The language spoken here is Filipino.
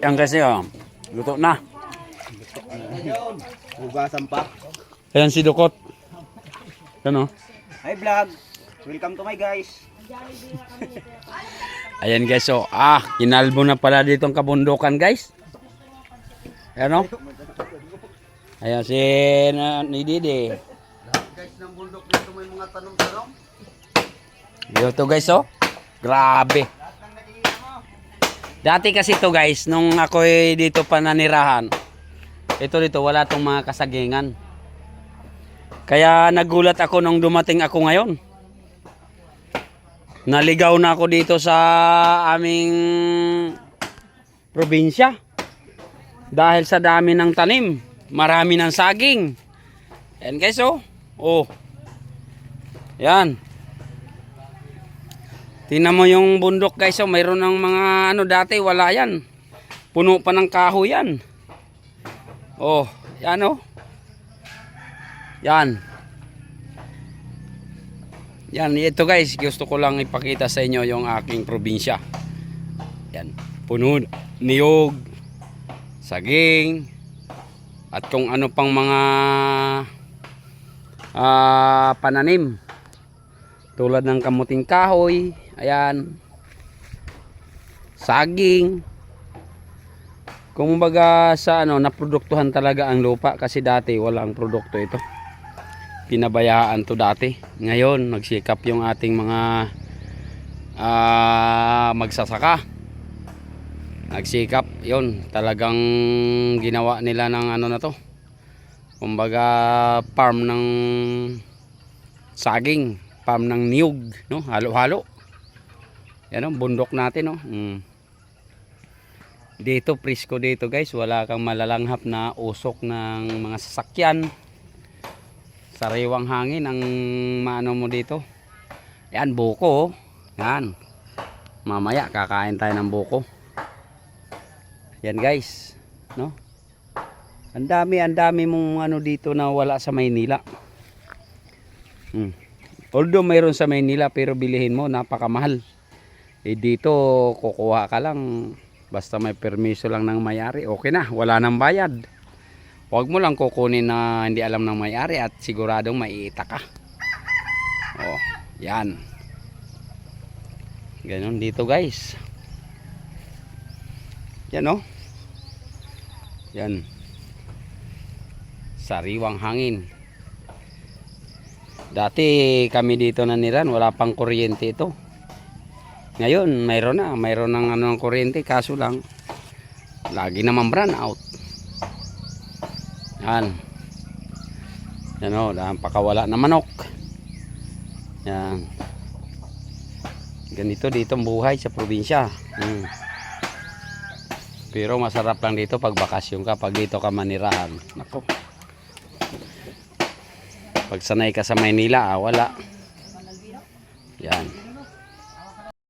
Yan kasi luto na. Hugasan pa. Ayan si Dukot. Yan Hi vlog. Welcome to my guys. Ayan guys kinalbo na pala dito ang kabundukan guys. Ayan Ayan si ni Didi. Guys ng bundok dito may mga tanong-tanong. Dito guys grabe. Dati kasi to guys, nung ako dito pa nanirahan, ito dito wala tong mga kasagingan. Kaya nagulat ako nung dumating ako ngayon. Naligaw na ako dito sa aming probinsya. Dahil sa dami ng tanim, marami ng saging. Yan guys Yan. Tingnan mo yung bundok guys mayroon ng mga dati wala yan. Puno pa ng kahoy yan. Yan Yan. Yan ito guys, gusto ko lang ipakita sa inyo yung aking probinsya. Yan, puno niyog, saging at kung ano pang mga pananim. Tulad ng kamuting kahoy, ayan, saging. Kung baga sa naproduktuhan talaga ang lupa kasi dati walang produkto ito. Pinabayaan to dati. Ngayon, nagsikap yung ating mga magsasaka. Nagsikap, yun, talagang ginawa nila ng na to. Kumbaga farm ng saging. Farm ng niyog, halo-halo. Yan bundok natin Dito presko dito guys, wala kang malalanghap na usok ng mga sasakyan. Sariwang hangin ang maano mo dito. Yan buko. Yan. Mamaya kakain tayo ng buko. Yan guys, Ang dami mong dito na wala sa Maynila. Although mayroon sa Maynila pero bilihin mo napakamahal. Dito kukuha ka lang basta may permiso lang ng may-ari. Okay na, wala nang bayad. Huwag mo lang kukunin na hindi alam ng may-ari at siguradong maiita ka. Yan. Ganon dito guys. Yan Yan. Sariwang hangin. Dati kami dito naniran, wala pang kuryente ito. Ngayon, mayroon ng kuryente, kaso lang lagi naman brown out. Yan. Yan pakawala na manok. Yan. Ganito dito ang buhay sa probinsya. Pero masarap lang dito pag bakasyon ka, pag dito ka manirahan. Nako. Pag sanay ka sa Maynila, wala.